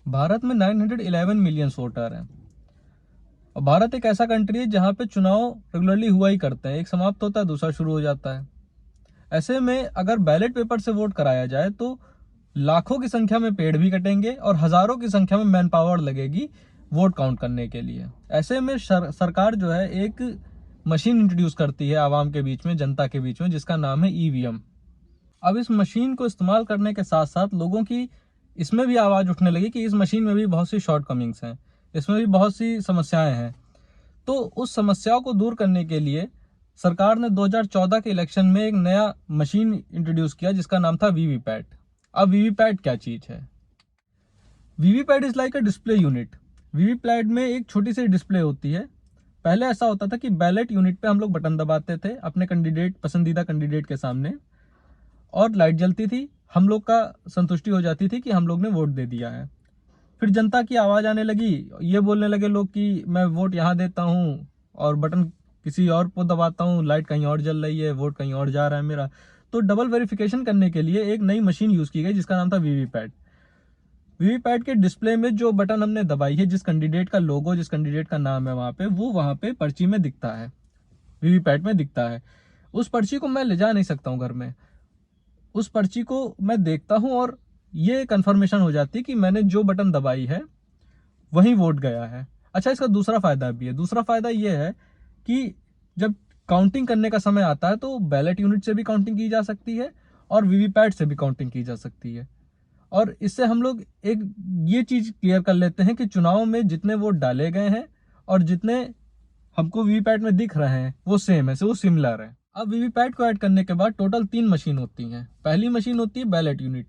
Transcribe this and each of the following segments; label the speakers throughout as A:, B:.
A: भारत में 911 million voter हैं। और भारत एक ऐसा कंट्री है जहाँ पे चुनाव रेगुलरली हुआ ही करते हैं, एक समाप्त होता है दूसरा शुरू हो जाता है। ऐसे में अगर बैलेट पेपर से वोट कराया जाए तो लाखों की संख्या में पेड़ भी कटेंगे और हजारों की संख्या में मैन पावर लगेगी वोट काउंट करने के लिए। ऐसे में सरकार जो है एक मशीन इंट्रोड्यूस करती है आवाम के बीच में, जनता के बीच में, जिसका नाम है ईवीएम। अब इस मशीन को इस्तेमाल करने के साथ साथ लोगों की इसमें भी आवाज उठने लगी कि इस मशीन में भी बहुत सी शॉर्टकमिंग्स हैं, इसमें भी बहुत सी समस्याएं हैं। तो उस समस्याओं को दूर करने के लिए सरकार ने 2014 के इलेक्शन में एक नया मशीन इंट्रोड्यूस किया जिसका नाम था वीवीपैट। अब वीवीपैट क्या चीज है? VVPAT is like a display unit. VVPAT में एक छोटी सी डिस्प्ले होती है। पहले ऐसा होता था कि बैलेट यूनिट पे हम लोग बटन दबाते थे अपने कैंडिडेट, पसंदीदा कैंडिडेट के सामने, और लाइट जलती थी, हम लोग का संतुष्टि हो जाती थी कि हम लोग ने वोट दे दिया है। फिर जनता की आवाज आने लगी, ये बोलने लगे लोग कि मैं वोट यहाँ देता हूँ और बटन किसी और को दबाता हूँ, लाइट कहीं और जल रही है, वोट कहीं और जा रहा है मेरा। तो डबल वेरिफिकेशन करने के लिए एक नई मशीन यूज की गई जिसका नाम था वीवीपैट। वीवीपैट के डिस्प्ले में जो बटन हमने दबाई है, जिस कैंडिडेट का लोगो, जिस कैंडिडेट का नाम है वहां पे, वो वहां पे पर्ची में दिखता है, वीवीपैट में दिखता है। उस पर्ची को मैं ले जा नहीं सकता हूँ घर में, उस पर्ची को मैं देखता हूँ और ये कंफर्मेशन हो जाती है कि मैंने जो बटन दबाई है वही वोट गया है। अच्छा, इसका दूसरा फायदा भी है। दूसरा फायदा ये है कि जब काउंटिंग करने का समय आता है तो बैलेट यूनिट से भी काउंटिंग की जा सकती है और वीवीपैट से भी काउंटिंग की जा सकती है। और इससे हम लोग एक ये चीज क्लियर कर लेते हैं कि चुनाव में जितने वोट डाले गए हैं और जितने हमको वीवीपैट में दिख रहे हैं वो सेम है, वो सिमिलर है। अब वीवीपैट को ऐड करने के बाद टोटल 3 मशीन होती हैं। पहली मशीन होती है बैलेट यूनिट,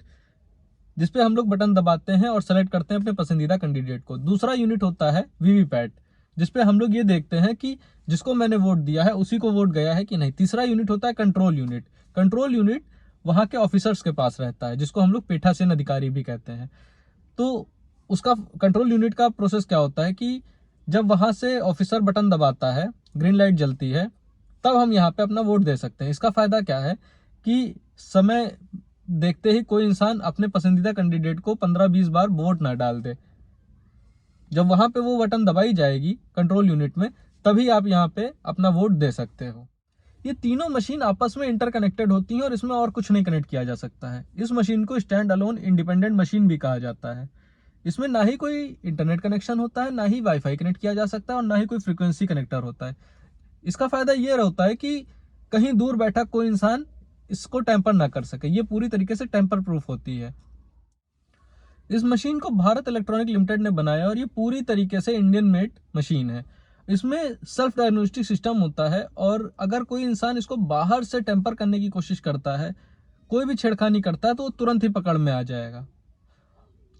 A: जिसपे हम लोग बटन दबाते हैं और सेलेक्ट करते हैं अपने पसंदीदा कैंडिडेट को। दूसरा यूनिट होता है वीवीपैट, जिसपे हम लोग ये देखते हैं कि जिसको मैंने वोट दिया है उसी को वोट गया है कि नहीं। तीसरा यूनिट होता है कंट्रोल यूनिट। कंट्रोल यूनिट वहां के ऑफिसर्स के पास रहता है, जिसको हम लोग पीठासीन अधिकारी भी कहते हैं। तो उसका कंट्रोल यूनिट का प्रोसेस क्या होता है कि जब वहां से ऑफिसर बटन दबाता है, ग्रीन लाइट जलती है, तब हम यहाँ पे अपना वोट दे सकते हैं। इसका फायदा क्या है कि समय देखते ही कोई इंसान अपने पसंदीदा कैंडिडेट को 15-20 बार वोट ना डाल दे। जब वहां पे वो बटन दबाई जाएगी कंट्रोल यूनिट में, तभी आप यहाँ पे अपना वोट दे सकते हो। ये तीनों मशीन आपस में इंटरकनेक्टेड होती हैं और इसमें और कुछ नहीं कनेक्ट किया जा सकता है। इस मशीन को स्टैंड अलोन इंडिपेंडेंट मशीन भी कहा जाता है। इसमें ना ही कोई इंटरनेट कनेक्शन होता है, ना ही वाईफाई कनेक्ट किया जा सकता है और ना ही कोई फ्रीक्वेंसी कनेक्टर होता है। इसका फायदा ये होता है कि कहीं दूर बैठा कोई इंसान इसको टेम्पर ना कर सके। ये पूरी तरीके से टेम्पर प्रूफ होती है। इस मशीन को भारत इलेक्ट्रॉनिक लिमिटेड ने बनाया और ये पूरी तरीके से इंडियन मेड मशीन है। इसमें सेल्फ डायग्नोस्टिक सिस्टम होता है और अगर कोई इंसान इसको बाहर से टेम्पर करने की कोशिश करता है, कोई भी छेड़खानी करता है, तो वो तुरंत ही पकड़ में आ जाएगा।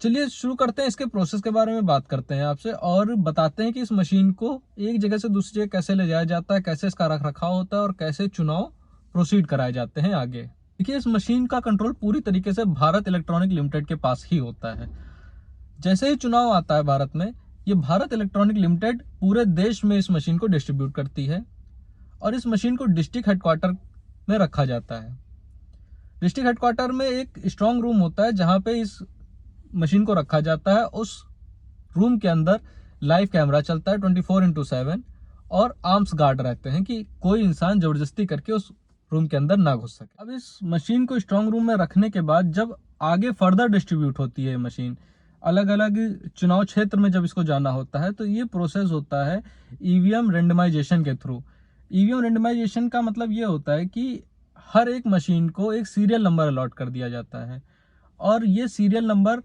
A: चलिए शुरू करते हैं, इसके प्रोसेस के बारे में बात करते हैं आपसे और बताते हैं कि इस मशीन को एक जगह से दूसरी जगह कैसे ले जाया जाता है, कैसे इसका रख रखाव होता है और कैसे चुनाव प्रोसीड कराए जाते हैं आगे। देखिए, इस मशीन का कंट्रोल पूरी तरीके से भारत इलेक्ट्रॉनिक लिमिटेड के पास ही होता है। जैसे ही चुनाव आता है भारत में, ये भारत इलेक्ट्रॉनिक लिमिटेड पूरे देश में इस मशीन को डिस्ट्रीब्यूट करती है और इस मशीन को डिस्ट्रिक्ट हेडक्वार्टर में रखा जाता है। डिस्ट्रिक्ट हेडक्वार्टर में एक स्ट्रांग रूम होता है जहां पे इस मशीन को रखा जाता है। उस रूम के अंदर लाइव कैमरा चलता है 24/7 और आर्म्स गार्ड रहते हैं कि कोई इंसान जबरदस्ती करके उस रूम के अंदर ना घुस सके। अब इस मशीन को स्ट्रांग रूम में रखने के बाद जब आगे फर्दर डिस्ट्रीब्यूट होती है मशीन, अलग अलग चुनाव क्षेत्र में जब इसको जाना होता है, तो ये प्रोसेस होता है ईवीएम रेंडमाइजेशन के थ्रू। ईवीएम रेंडमाइजेशन का मतलब ये होता है कि हर एक मशीन को एक सीरियल नंबर अलॉट कर दिया जाता है और ये सीरियल नंबर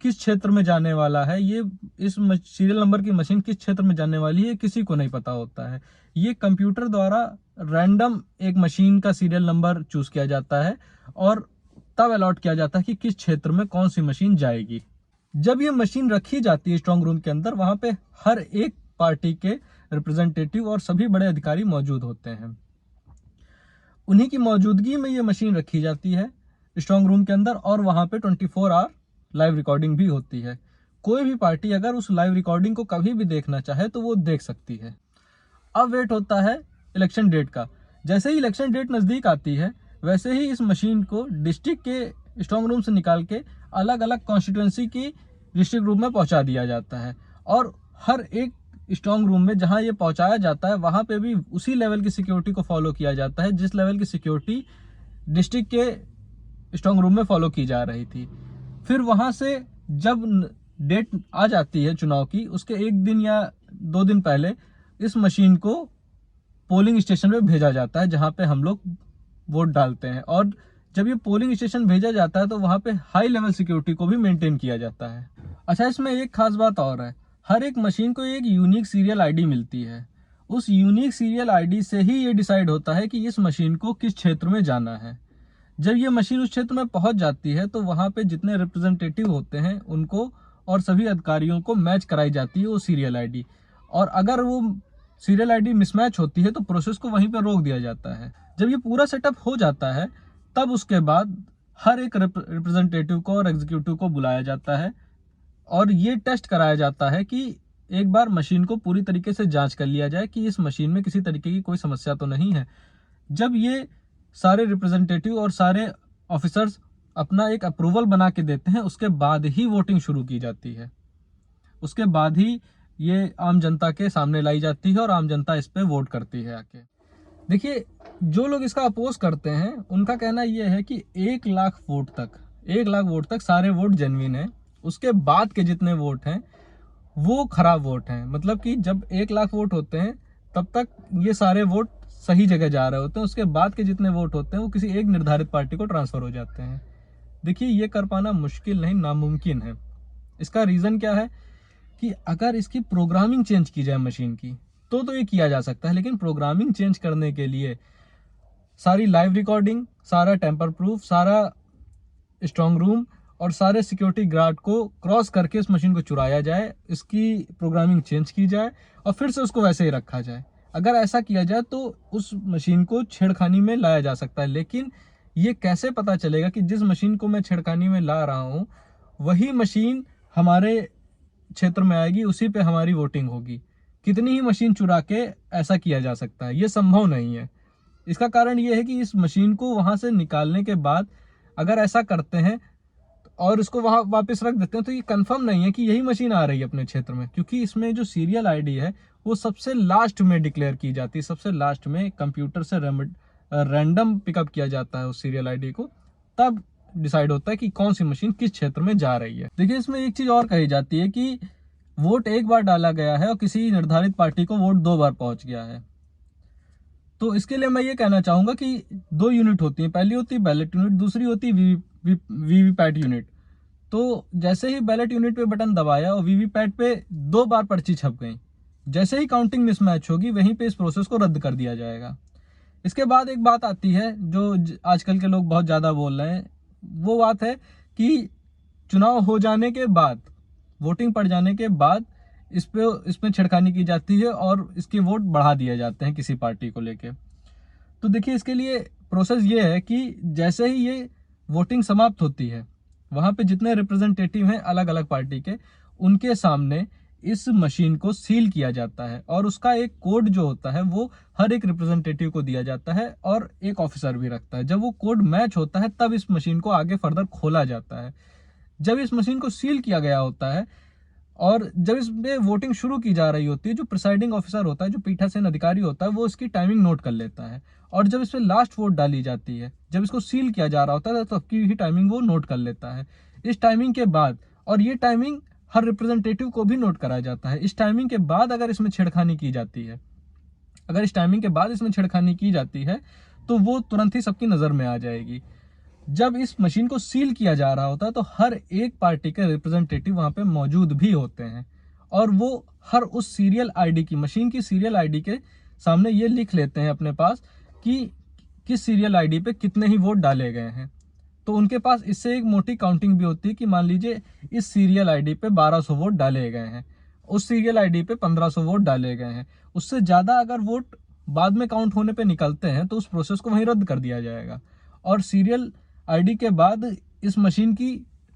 A: किस क्षेत्र में जाने वाला है, ये इस सीरियल नंबर की मशीन किस क्षेत्र में जाने वाली है, किसी को नहीं पता होता है। ये कंप्यूटर द्वारा रैंडम एक मशीन का सीरियल नंबर चूज किया जाता है और तब अलॉट किया जाता है कि किस क्षेत्र में कौन सी मशीन जाएगी। जब ये मशीन रखी जाती है स्ट्रांग रूम के अंदर, वहां पे हर एक पार्टी के रिप्रेजेंटेटिव और सभी बड़े अधिकारी मौजूद होते हैं। उन्हीं की मौजूदगी में ये मशीन रखी जाती है स्ट्रांग रूम के अंदर और वहां पे 24 आवर लाइव रिकॉर्डिंग भी होती है। कोई भी पार्टी अगर उस लाइव रिकॉर्डिंग को कभी भी देखना चाहे तो वो देख सकती है। अब वेट होता है इलेक्शन डेट का। जैसे ही इलेक्शन डेट नजदीक आती है, वैसे ही इस मशीन को डिस्ट्रिक्ट के स्ट्रांग रूम से निकाल के अलग अलग कॉन्स्टिट्यूएंसी की डिस्ट्रिक्ट रूम में पहुंचा दिया जाता है। और हर एक स्ट्रांग रूम में जहां ये पहुंचाया जाता है वहां पे भी उसी लेवल की सिक्योरिटी को फॉलो किया जाता है जिस लेवल की सिक्योरिटी डिस्ट्रिक्ट के स्ट्रांग रूम में फॉलो की जा रही थी। फिर वहां से जब डेट आ जाती है चुनाव की, उसके 1 दिन या 2 दिन पहले इस मशीन को पोलिंग स्टेशन पे भेजा जाता है जहां पे हम लोग वोट डालते हैं। और जब ये पोलिंग स्टेशन भेजा जाता है तो वहां पे हाई लेवल सिक्योरिटी को भी मेंटेन किया जाता है। अच्छा, इसमें एक खास बात और है, हर एक मशीन को एक यूनिक सीरियल आईडी मिलती है। उस यूनिक सीरियल आईडी से ही ये डिसाइड होता है कि इस मशीन को किस क्षेत्र में जाना है। जब ये मशीन उस क्षेत्र में पहुंच जाती है तो वहां पे जितने रिप्रेजेंटेटिव होते हैं उनको और सभी अधिकारियों को मैच कराई जाती है वो सीरियल आईडी। और अगर वो सीरियल आईडी मिसमैच होती है तो प्रोसेस को वहीं पर रोक दिया जाता है। जब ये पूरा सेटअप हो जाता है तब उसके बाद हर एक रिप्रेजेंटेटिव को और एग्जीक्यूटिव को बुलाया जाता है और ये टेस्ट कराया जाता है कि एक बार मशीन को पूरी तरीके से जांच कर लिया जाए कि इस मशीन में किसी तरीके की कोई समस्या तो नहीं है। जब ये सारे रिप्रेजेंटेटिव और सारे ऑफिसर्स अपना एक अप्रूवल बना के देते हैं उसके बाद ही वोटिंग शुरू की जाती है। उसके बाद ही ये आम जनता के सामने लाई जाती है और आम जनता इस पे वोट करती है आके। देखिए, जो लोग इसका अपोज करते हैं उनका कहना यह है कि 1 लाख वोट तक सारे वोट जेन्युइन है। उसके बाद के जितने वोट हैं वो खराब वोट हैं। मतलब कि जब 1 लाख वोट होते हैं तब तक ये सारे वोट सही जगह जा रहे होते हैं, उसके बाद के जितने वोट होते हैं वो किसी एक निर्धारित पार्टी को ट्रांसफर हो जाते हैं। देखिए, ये कर पाना मुश्किल नहीं, नामुमकिन है। इसका रीजन क्या है कि अगर इसकी प्रोग्रामिंग चेंज की जाए मशीन की तो ये किया जा सकता है, लेकिन प्रोग्रामिंग चेंज करने के लिए सारी लाइव रिकॉर्डिंग, सारा टेम्पर प्रूफ, सारा स्ट्रांग रूम और सारे सिक्योरिटी गार्ड को क्रॉस करके इस मशीन को चुराया जाए, इसकी प्रोग्रामिंग चेंज की जाए और फिर से उसको वैसे ही रखा जाए। अगर ऐसा किया जाए तो उस मशीन को छेड़खानी में लाया जा सकता है। लेकिन ये कैसे पता चलेगा कि जिस मशीन को मैं छेड़खानी में ला रहा हूँ वही मशीन हमारे क्षेत्र में आएगी, उसी पे हमारी वोटिंग होगी? कितनी ही मशीन चुरा के ऐसा किया जा सकता है? ये संभव नहीं है। इसका कारण ये है कि इस मशीन को वहां से निकालने के बाद अगर ऐसा करते हैं और इसको वहां वापस रख देते हैं तो ये कंफर्म नहीं है कि यही मशीन आ रही है अपने क्षेत्र में, क्योंकि इसमें जो सीरियल आईडी है वो सबसे लास्ट में डिक्लेयर की जाती है। सबसे लास्ट में कंप्यूटर से रैंडम पिकअप किया जाता है उस सीरियल आईडी को, तब डिसाइड होता है कि कौन सी मशीन किस क्षेत्र में जा रही है। देखिए, इसमें एक चीज और कही जाती है कि वोट एक बार डाला गया है और किसी निर्धारित पार्टी को वोट 2 बार पहुंच गया है। तो इसके लिए मैं ये कहना चाहूंगा कि 2 यूनिट होती है, पहली होती है बैलेट यूनिट, दूसरी होती है वीवीपैट यूनिट। तो जैसे ही बैलेट यूनिट पे बटन दबाया और वीवीपैट पे 2 बार पर्ची छप गई, जैसे ही काउंटिंग मिसमैच होगी वहीं पे इस प्रोसेस को रद्द कर दिया जाएगा। इसके बाद एक बात आती है जो आजकल के लोग बहुत ज्यादा बोल रहे हैं, वो बात है कि चुनाव हो जाने के बाद, वोटिंग पड़ जाने के बाद इसमें छेड़खानी की जाती है और इसके वोट बढ़ा दिए जाते हैं किसी पार्टी को लेके। तो देखिए, इसके लिए प्रोसेस ये है कि जैसे ही ये वोटिंग समाप्त होती है वहां पे जितने रिप्रेजेंटेटिव हैं अलग अलग पार्टी के, उनके सामने इस मशीन को सील किया जाता है और उसका एक कोड जो होता है वो हर एक रिप्रेजेंटेटिव को दिया जाता है और एक ऑफिसर भी रखता है। जब वो कोड मैच होता है तब इस मशीन को आगे फर्दर खोला जाता है। जब इस मशीन को सील किया गया होता है और जब इसमें वोटिंग शुरू की जा रही होती है, जो प्रिसाइडिंग ऑफिसर होता है, जो पीठासीन अधिकारी होता है, वो इसकी टाइमिंग नोट कर लेता है। और जब इस पे लास्ट वोट डाली जाती है, जब इसको सील किया जा रहा होता है, तो सबकी ही टाइमिंग वो नोट कर लेता है। इस टाइमिंग के बाद, और ये टाइमिंग हर रिप्रेजेंटेटिव को भी नोट कराया जाता है, इस टाइमिंग के बाद अगर इसमें छेड़खानी की जाती है, अगर इस टाइमिंग के बाद इसमें छेड़खानी की जाती है तो वो तुरंत ही सबकी नजर में आ जाएगी। जब इस मशीन को सील किया जा रहा होता है तो हर एक पार्टी के रिप्रेजेंटेटिव वहां पे मौजूद भी होते हैं और वो हर उस सीरियल आईडी की, मशीन की सीरियल आईडी के सामने ये लिख लेते हैं अपने पास कि किस सीरियल आईडी पे कितने ही वोट डाले गए हैं। तो उनके पास इससे एक मोटी काउंटिंग भी होती है कि मान लीजिए इस सीरियल आईडी पे 1200 वोट डाले गए हैं, उस सीरियल आईडी पे 1500 वोट डाले गए हैं। उससे ज्यादा अगर वोट बाद में काउंट होने पे निकलते हैं तो उस प्रोसेस को वहीं रद्द कर दिया जाएगा और सीरियल आईडी के बाद इस मशीन की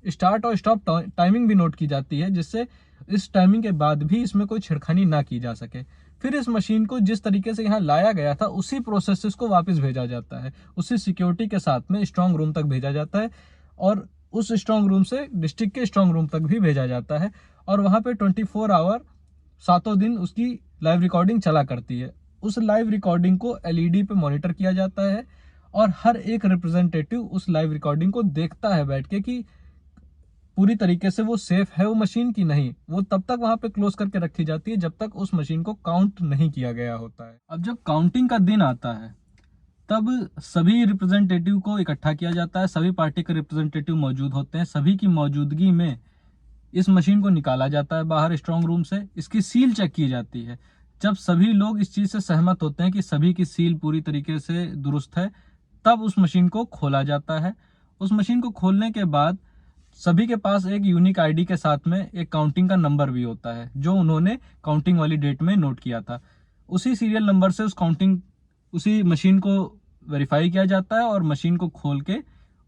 A: स्टार्ट और स्टॉप टाइमिंग भी नोट की जाती है, जिससे इस टाइमिंग के बाद भी इसमें कोई छेड़खानी ना की जा सके। फिर इस मशीन को जिस तरीके से यहाँ लाया गया था उसी प्रोसेस को वापस भेजा जाता है, उसी सिक्योरिटी के साथ में स्ट्रांग रूम तक भेजा जाता है और उस स्ट्रांग रूम से डिस्ट्रिक्ट के स्ट्रांग रूम तक भी भेजा जाता है और वहाँ पे 24 आवर 7 दिन उसकी लाइव रिकॉर्डिंग चला करती है। उस लाइव रिकॉर्डिंग को एलईडी पे मॉनिटर किया जाता है और हर एक रिप्रेजेंटेटिव उस लाइव रिकॉर्डिंग को देखता है बैठ के कि पूरी तरीके से वो सेफ है वो मशीन की नहीं। वो तब तक वहां पे क्लोज करके रखी जाती है जब तक उस मशीन को काउंट नहीं किया गया होता है। अब जब काउंटिंग का दिन आता है तब सभी रिप्रेजेंटेटिव को इकट्ठा किया जाता है, सभी पार्टी के रिप्रेजेंटेटिव मौजूद होते हैं, सभी की मौजूदगी में इस मशीन को निकाला जाता है बाहर स्ट्रांग रूम से, इसकी सील चेक की जाती है। जब सभी लोग इस चीज से सहमत होते हैं कि सभी की सील पूरी तरीके से दुरुस्त है, तब उस मशीन को खोला जाता है। उस मशीन को खोलने के बाद सभी के पास एक यूनिक आईडी के साथ में एक काउंटिंग का नंबर भी होता है जो उन्होंने काउंटिंग वाली डेट में नोट किया था। उसी सीरियल नंबर से उसी मशीन को वेरीफाई किया जाता है और मशीन को खोल के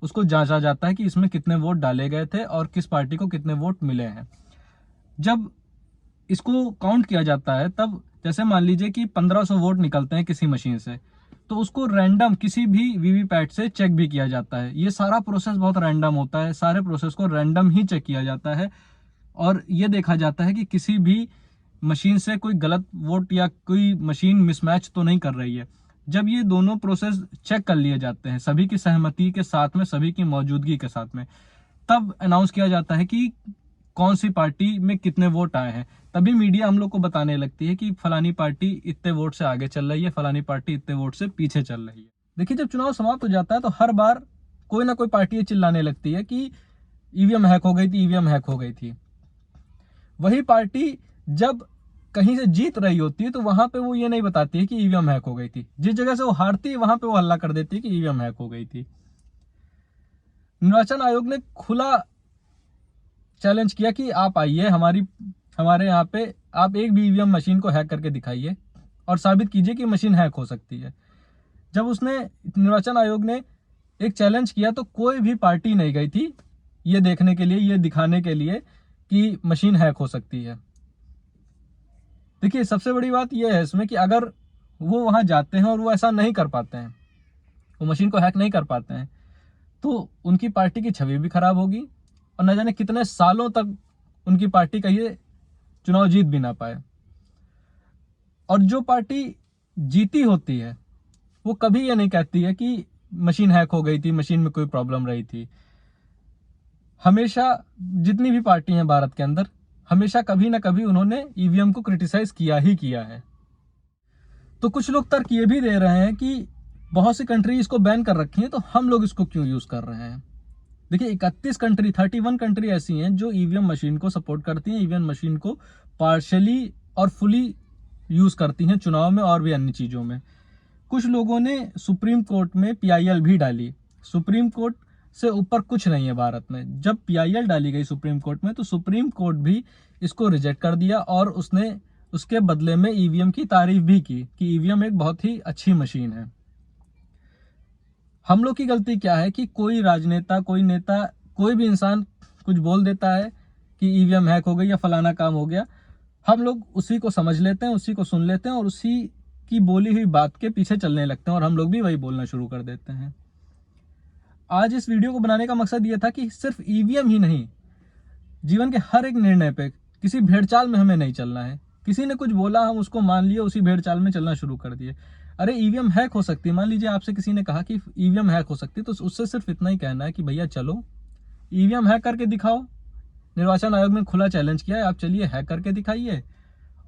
A: उसको जांचा जाता है कि इसमें कितने वोट डाले गए थे और किस पार्टी को कितने वोट मिले हैं। जब इसको काउंट किया जाता है तब जैसे मान लीजिए कि 1500 वोट निकलते हैं किसी मशीन से, तो उसको रैंडम किसी भी वीवीपैट से चेक भी किया जाता है। ये सारा प्रोसेस बहुत रैंडम होता है, सारे प्रोसेस को रैंडम ही चेक किया जाता है और ये देखा जाता है कि किसी भी मशीन से कोई गलत वोट या कोई मशीन मिसमैच तो नहीं कर रही है। जब ये दोनों प्रोसेस चेक कर लिए जाते हैं सभी की सहमति के साथ में, सभी की मौजूदगी के साथ में, तब अनाउंस किया जाता है कि कौन सी पार्टी में कितने वोट आए हैं। तभी मीडिया हम लोग को बताने लगती है कि फलानी पार्टी इतने वोट से आगे चल रही है, फलानी पार्टी इतने वोट से पीछे चल रही है। देखिए, जब चुनाव समाप्त हो जाता है तो हर बार कोई ना कोई पार्टी चिल्लाने लगती है कि ईवीएम हैक हो गई थी, ईवीएम हैक हो गई थी। वही पार्टी जब कहीं से जीत रही होती है तो वहां पे वो ये नहीं बताती है कि ईवीएम हैक हो गई थी। जिस जगह से वो हारती है वहां पे वो हल्ला कर देती है कि ईवीएम हैक हो गई थी। निर्वाचन आयोग ने खुला चैलेंज किया कि आप आइए हमारे यहाँ पे, आप एक भी ईवीएम मशीन को हैक करके दिखाइए और साबित कीजिए कि मशीन हैक हो सकती है। जब निर्वाचन आयोग ने एक चैलेंज किया तो कोई भी पार्टी नहीं गई थी ये देखने के लिए, ये दिखाने के लिए कि मशीन हैक हो सकती है। देखिए, सबसे बड़ी बात यह है इसमें कि अगर वो वहां जाते हैं और वो ऐसा नहीं कर पाते हैं, वो मशीन को हैक नहीं कर पाते हैं, तो उनकी पार्टी की छवि भी खराब होगी और न जाने कितने सालों तक उनकी पार्टी का ये चुनाव जीत भी ना पाए। और जो पार्टी जीती होती है वो कभी ये नहीं कहती है कि मशीन हैक हो गई थी, मशीन में कोई प्रॉब्लम रही थी। हमेशा जितनी भी पार्टी हैं भारत के अंदर, हमेशा कभी ना कभी उन्होंने ईवीएम को क्रिटिसाइज किया ही किया है। तो कुछ लोग तर्क ये भी दे रहे हैं कि बहुत सी कंट्री इसको बैन कर रखी है तो हम लोग इसको क्यों यूज कर रहे हैं। देखिए, 31 कंट्री ऐसी हैं जो ईवीएम मशीन को सपोर्ट करती हैं, ईवीएम मशीन को पार्शियली और फुली यूज करती हैं चुनाव में और भी अन्य चीजों में। कुछ लोगों ने सुप्रीम कोर्ट में पीआईएल भी डाली। सुप्रीम कोर्ट से ऊपर कुछ नहीं है भारत में। जब पीआईएल डाली गई सुप्रीम कोर्ट में तो सुप्रीम कोर्ट भी इसको रिजेक्ट कर दिया और उसने उसके बदले में ईवीएम की तारीफ भी की कि ईवीएम एक बहुत ही अच्छी मशीन है। हम लोग की गलती क्या है कि कोई राजनेता, कोई नेता, कोई भी इंसान कुछ बोल देता है कि ईवीएम हैक हो गई या फलाना काम हो गया, हम लोग उसी को समझ लेते हैं, उसी को सुन लेते हैं और उसी की बोली हुई बात के पीछे चलने लगते हैं और हम लोग भी वही बोलना शुरू कर देते हैं। आज इस वीडियो को बनाने का मकसद ये था कि सिर्फ ईवीएम ही नहीं, जीवन के हर एक निर्णय पे किसी भेड़चाल में हमें नहीं चलना है। किसी ने कुछ बोला, हम उसको मान लिए, उसी भेड़चाल में चलना शुरू कर दिए। अरे ईवीएम हैक हो सकती है, मान लीजिए आपसे किसी ने कहा कि ईवीएम हैक हो सकती है, तो उससे सिर्फ इतना ही कहना है कि भैया चलो ईवीएम हैक करके दिखाओ। निर्वाचन आयोग ने खुला चैलेंज किया है, आप चलिए हैक करके दिखाइए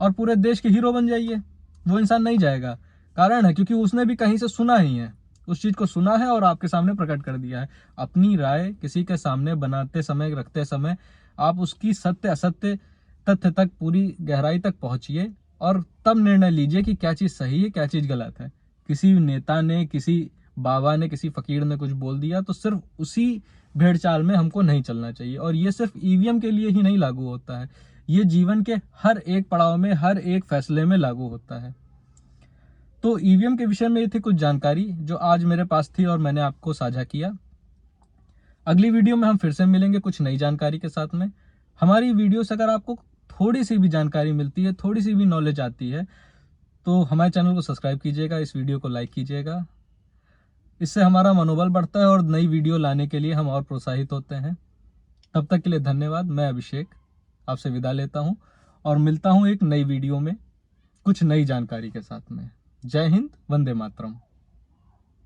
A: और पूरे देश के हीरो बन जाइए। वो इंसान नहीं जाएगा, कारण है क्योंकि उसने भी कहीं से सुना ही है, उस चीज को सुना है और आपके सामने प्रकट कर दिया है। अपनी राय किसी के सामने बनाते समय, रखते समय आप उसकी सत्य असत्य तथ्य तक, पूरी गहराई तक पहुंचिए और तब निर्णय लीजिए कि क्या चीज सही है, क्या चीज गलत है। किसी नेता ने, किसी बाबा ने, किसी फकीर ने कुछ बोल दिया तो सिर्फ उसी भेड़चाल में हमको नहीं चलना चाहिए। और ये सिर्फ ईवीएम के लिए ही नहीं लागू होता है, ये जीवन के हर एक पड़ाव में, हर एक फैसले में लागू होता है। तो ईवीएम के विषय में ये थी कुछ जानकारी जो आज मेरे पास थी और मैंने आपको साझा किया। अगली वीडियो में हम फिर से मिलेंगे कुछ नई जानकारी के साथ में। हमारी वीडियो से अगर आपको थोड़ी सी भी जानकारी मिलती है, थोड़ी सी भी नॉलेज आती है, तो हमारे चैनल को सब्सक्राइब कीजिएगा, इस वीडियो को लाइक कीजिएगा। इससे हमारा मनोबल बढ़ता है और नई वीडियो लाने के लिए हम और प्रोत्साहित होते हैं। तब तक के लिए धन्यवाद। मैं अभिषेक आपसे विदा लेता हूं और मिलता हूं एक नई वीडियो में कुछ नई जानकारी के साथ में। जय हिंद, वंदे मातरम।